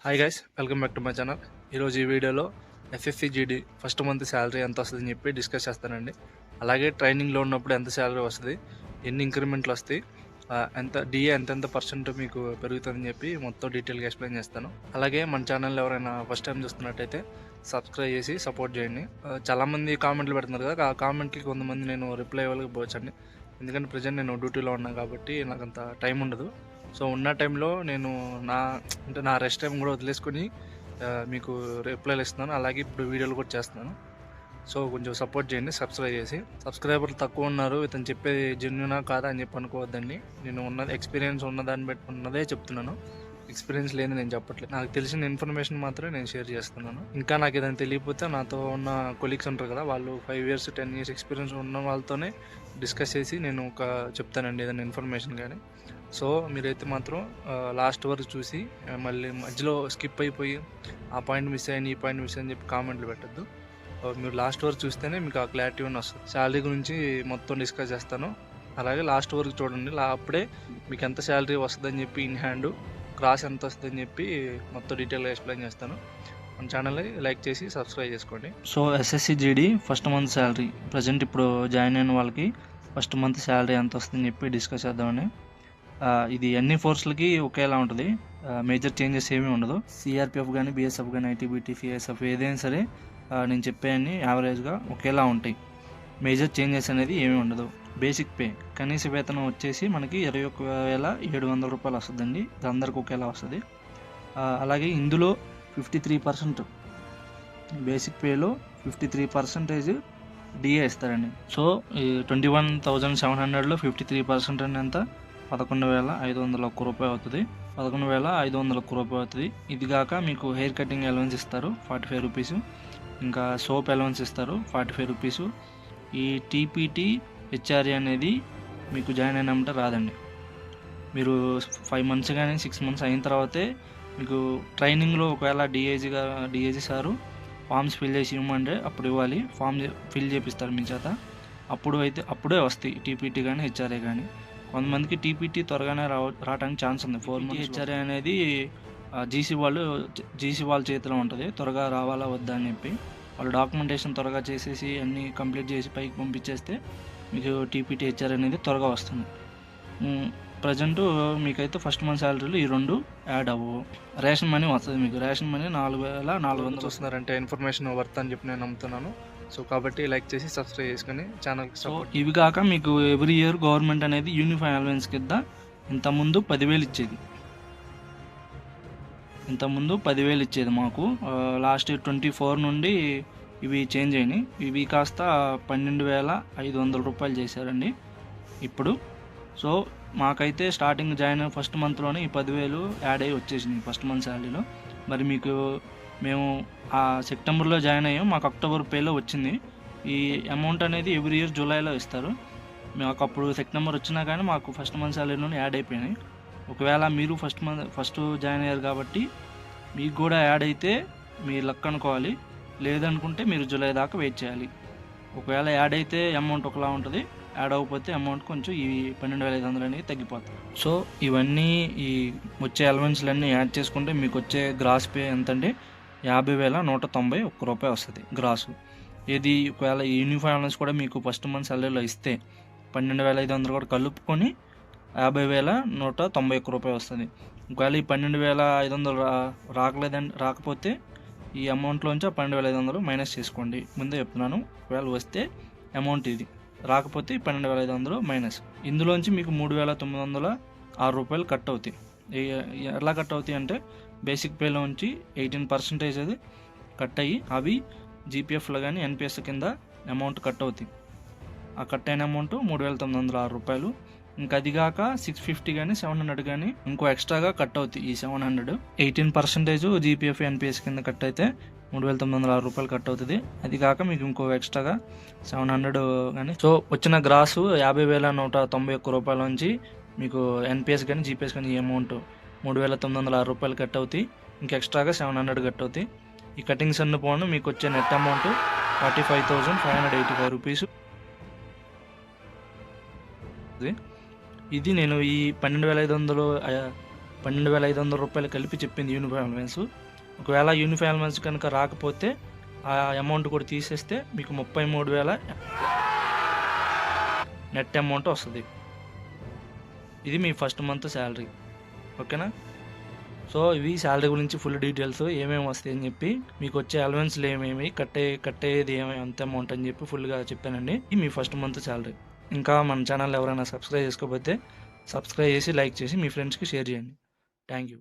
Hi guys, welcome back to my channel. ఈరోజు ఈ వీడియోలో SSC GD first month salary ఎంత వస్తుందని చెప్పి డిస్కస్ చేస్తానండి. అలాగే ట్రైనింగ్లో ఉన్నప్పుడు ఎంత శాలరీ వస్తుంది, ఎన్ని ఇంక్రిమెంట్లు వస్తాయి, ఎంత డిఏ ఎంతెంత పర్సెంట్ మీకు పెరుగుతుందని చెప్పి మొత్తం డీటెయిల్గా ఎక్స్ప్లెయిన్ చేస్తాను. అలాగే మన ఛానల్ ఎవరైనా ఫస్ట్ టైం చూస్తున్నట్టయితే సబ్స్క్రైబ్ చేసి సపోర్ట్ చేయండి. చాలామంది కామెంట్లు పెడుతున్నారు కదా, ఆ కామెంట్కి కొంతమంది నేను రిప్లై ఇవ్వలేకపోవచ్చండి. ఎందుకంటే ప్రజెంట్ నేను డ్యూటీలో ఉన్నాను కాబట్టి నాకు అంత టైం ఉండదు. సో ఉన్న టైంలో నేను నా రెస్ట్ టైం కూడా వదిలేసుకొని మీకు రిప్లైలు ఇస్తున్నాను. అలాగే ఇప్పుడు వీడియోలు కూడా చేస్తున్నాను. సో కొంచెం సపోర్ట్ చేయండి సబ్స్క్రైబ్ చేసి. సబ్స్క్రైబర్లు తక్కువ ఉన్నారు, ఇతను చెప్పేది జెన్యునా కాదా అని చెప్పి అనుకోవద్దండి. నేను ఉన్నది ఎక్స్పీరియన్స్ ఉన్నదాన్ని బట్టి ఉన్నదే చెప్తున్నాను. ఎక్స్పీరియన్స్ లేని నేను చెప్పట్లేదు. నాకు తెలిసిన ఇన్ఫర్మేషన్ మాత్రమే నేను షేర్ చేస్తున్నాను. ఇంకా నాకు ఏదైనా తెలియకపోతే నాతో ఉన్న కొలీగ్స్ ఉంటారు కదా, వాళ్ళు 5 years 10 years ఎక్స్పీరియన్స్ ఉన్న వాళ్ళతోనే డిస్కస్ చేసి నేను చెప్తానండి ఏదైనా ఇన్ఫర్మేషన్ కానీ. సో మీరైతే మాత్రం లాస్ట్ వరకు చూసి మళ్ళీ మధ్యలో స్కిప్ అయిపోయి ఆ పాయింట్ మిస్ అయ్యాను, ఈ పాయింట్ మిస్ అని చెప్పి కామెంట్లు పెట్టద్దు. మీరు లాస్ట్ వరకు చూస్తేనే మీకు ఆ క్లారిటీ వస్తుంది. శాలరీ గురించి మొత్తం డిస్కస్ చేస్తాను. అలాగే లాస్ట్ వరకు చూడండి, అప్పుడే మీకు ఎంత శాలరీ వస్తుందని చెప్పి ఇన్ హ్యాండ్, క్రాస్ ఎంత వస్తుందని చెప్పి మొత్తం డీటెయిల్గా ఎక్స్ప్లెయిన్ చేస్తాను. మన ఛానల్ని లైక్ చేసి సబ్స్క్రైబ్ చేసుకోండి. So SSC GD first month salary present ఇప్పుడు జాయిన్ అయిన వాళ్ళకి ఫస్ట్ మంత్ శాలరీ ఎంత వస్తుందని చెప్పి డిస్కస్ చేద్దామని. ఇది అన్ని ఫోర్స్లకి ఒకేలా ఉంటుంది, మేజర్ చేంజెస్ ఏమీ ఉండదు. సిఆర్పిఎఫ్ కానీ, బిఎస్ఎఫ్ కానీ, ఐటీబీటీ, సిఎస్ఎఫ్ ఏదైనా సరే నేను చెప్పేవన్నీ యావరేజ్గా ఒకేలా ఉంటాయి. మేజర్ చేంజెస్ అనేది ఏమీ ఉండదు. బేసిక్ పే కనీస వేతనం వచ్చేసి మనకి 21,700 రూపాయలు వస్తుందండి. ఇది అందరికి ఒకేలా వస్తుంది. అలాగే ఇందులో 53% బేసిక్ పేలో 53% డిఏ ఇస్తారండి. సో ఈ 21,700లో 53% అని ఎంత? 11,501 రూపాయలు అవుతుంది. 11,501 రూపాయలు అవుతుంది. ఇది కాక మీకు హెయిర్ కటింగ్ అలవెన్స్ ఇస్తారు 45 రూపీస్. ఇంకా సోప్ అలవెన్స్ ఇస్తారు 45 రూపీస్. ఈ టీపీటీ హెచ్ఆర్ఏ అనేది మీకు జాయిన్ అయినామంటే రాదండి. మీరు 5 months కానీ 6 months అయిన తర్వాతే మీకు ట్రైనింగ్లో ఒకవేళ డిఏజీ సారు ఫామ్స్ ఫిల్ చేసి ఇవ్వమంటే అప్పుడు ఇవ్వాలి. ఫామ్ ఫిల్ చేపిస్తారు మీ చేత. అప్పుడే వస్తాయి టీపీటీ కానీ హెచ్ఆర్ఏ కానీ. కొంతమందికి టీపీటీ త్వరగానే రావడానికి ఛాన్స్ ఉంది. 4 months. హెచ్ఆర్ఏ అనేది జీసీ వాళ్ళ చేతిలో ఉంటుంది. త్వరగా రావాలా వద్దా అని చెప్పి వాళ్ళు డాక్యుమెంటేషన్ త్వరగా చేసేసి అన్నీ కంప్లీట్ చేసి పైకి పంపించేస్తే మీకు టీపీటీ హెచ్ఆర్ అనేది త్వరగా వస్తుంది. ప్రజెంట్ మీకైతే ఫస్ట్ మంత్ శాలరీలు ఈ 2 యాడ్ అవ్వవు. రేషన్ మనీ వస్తుంది మీకు. రేషన్ మనీ 4,400 వస్తున్నారంటే ఇన్ఫర్మేషన్ వర్త్ అని చెప్పి నేను నమ్ముతున్నాను. సో కాబట్టి లైక్ చేసి సబ్స్క్రైబ్ చేసుకుని ఛానల్కి. సో ఇవి కాక మీకు ఎవ్రీ ఇయర్ గవర్నమెంట్ అనేది యూనిఫామ్ అలవెన్స్ కింద ఇంతకుముందు 10,000 ఇచ్చేది. ఇంతకుముందు 10,000 ఇచ్చేది మాకు. లాస్ట్ 24 నుండి ఇవి చేంజ్ అయినాయి. ఇవి కాస్త 12,500 రూపాయలు చేశారండి ఇప్పుడు. సో మాకైతే స్టార్టింగ్ జాయిన్ ఫస్ట్ మంత్లోనే ఈ 10,000 యాడ్ అయ్యి వచ్చేసింది ఫస్ట్ మంత్ శాలరీలో. మరి మేము సెప్టెంబర్లో జాయిన్ అయ్యాం, మాకు అక్టోబర్ పేలో వచ్చింది. ఈ అమౌంట్ అనేది ఎవ్రీ ఇయర్ జూలైలో ఇస్తారు. మాకు అప్పుడు సెప్టెంబర్ వచ్చినా కానీ మాకు ఫస్ట్ మంత్ శాలరీలోనే యాడ్ అయిపోయినాయి. ఒకవేళ మీరు ఫస్ట్ జాయిన్ అయ్యారు కాబట్టి మీకు కూడా యాడ్ అయితే మీ లక్ అనుకోవాలి. లేదనుకుంటే మీరు జూలై దాకా వెయిట్ చేయాలి. ఒకవేళ యాడ్ అయితే అమౌంట్ ఒకలా ఉంటుంది, యాడ్ అవ్వకపోతే అమౌంట్ కొంచెం ఈ 12,500 అనేది తగ్గిపోతుంది. సో ఇవన్నీ ఈ వచ్చే అలవెన్స్లన్నీ యాడ్ చేసుకుంటే మీకు వచ్చే గ్రాస్ పే ఎంత అంటే 50,191 రూపాయి వస్తుంది గ్రాసు. ఇది ఒకవేళ ఈ యూనిఫామ్ అలవెన్స్ కూడా మీకు ఫస్ట్ మంత్ సాలరీలో ఇస్తే 12,500 కూడా కలుపుకొని 50,191 రూపాయి వస్తుంది. ఒకవేళ ఈ 12,500 రాకపోతే ఈ అమౌంట్లోంచి 12,500 మైనస్ చేసుకోండి. ముందే చెప్తున్నాను, ఒకవేళ వస్తే అమౌంట్ ఇది, రాకపోతే 12,500 మైనస్. ఇందులోంచి మీకు 3,906 రూపాయలు కట్ అవుతాయి. ఎలా కట్ అవుతాయి అంటే బేసిక్ పేలోంచి 18% అది కట్ అయ్యి అవి జీపీఎఫ్లో కానీ ఎన్పిఎస్ కింద అమౌంట్ కట్ అవుతాయి. ఆ కట్ అయిన అమౌంట్ 3,906 రూపాయలు. ఇంకా అది కాక 650 కానీ 700 కానీ ఇంకో ఎక్స్ట్రాగా కట్ అవుతాయి. ఈ 700 18% జీపీఎఫ్ ఎన్పిఎస్ కింద కట్ అయితే 3,906 రూపాయలు కట్ అవుతుంది. అది కాక మీకు ఇంకో ఎక్స్ట్రాగా 700 కానీ. సో వచ్చిన గ్రాసు 50,191 రూపాయల నుంచి మీకు ఎన్పిఎస్ కానీ జీపీఎస్ కానీ ఈ అమౌంట్ 3,906 రూపాయలు కట్ అవుతాయి. ఇంక ఎక్స్ట్రాగా 700 కట్ అవుతాయి. ఈ కటింగ్స్ అన్ని పోను మీకు వచ్చే నెట్ అమౌంట్ 45,585 రూపీస్. ఇది నేను ఈ 12,500 ₹12,500 కలిపి చెప్పింది యూనిఫామ్ అలవెన్స్. ఒకవేళ యూనిఫామ్ అలవెన్స్ కనుక రాకపోతే ఆ అమౌంట్ కూడా తీసేస్తే మీకు 33,000 నెట్ అమౌంట్ వస్తుంది. ఇది మీ ఫస్ట్ మంత్ శాలరీ. ఓకేనా? సో ఇవి శాలరీ గురించి ఫుల్ డీటెయిల్స్ ఏమేమి వస్తాయి అని చెప్పి, మీకు వచ్చే అలవెన్స్లు ఏమేమి, కట్టేది ఏమేమి, అంత అమౌంట్ అని చెప్పి ఫుల్గా చెప్పానండి. ఇది మీ ఫస్ట్ మంత్ శాలరీ. ఇంకా మన ఛానల్ ఎవరైనా సబ్స్క్రైబ్ చేసుకోకపోతే సబ్స్క్రైబ్ చేసి లైక్ చేసి మీ ఫ్రెండ్స్కి షేర్ చేయండి. Thank you.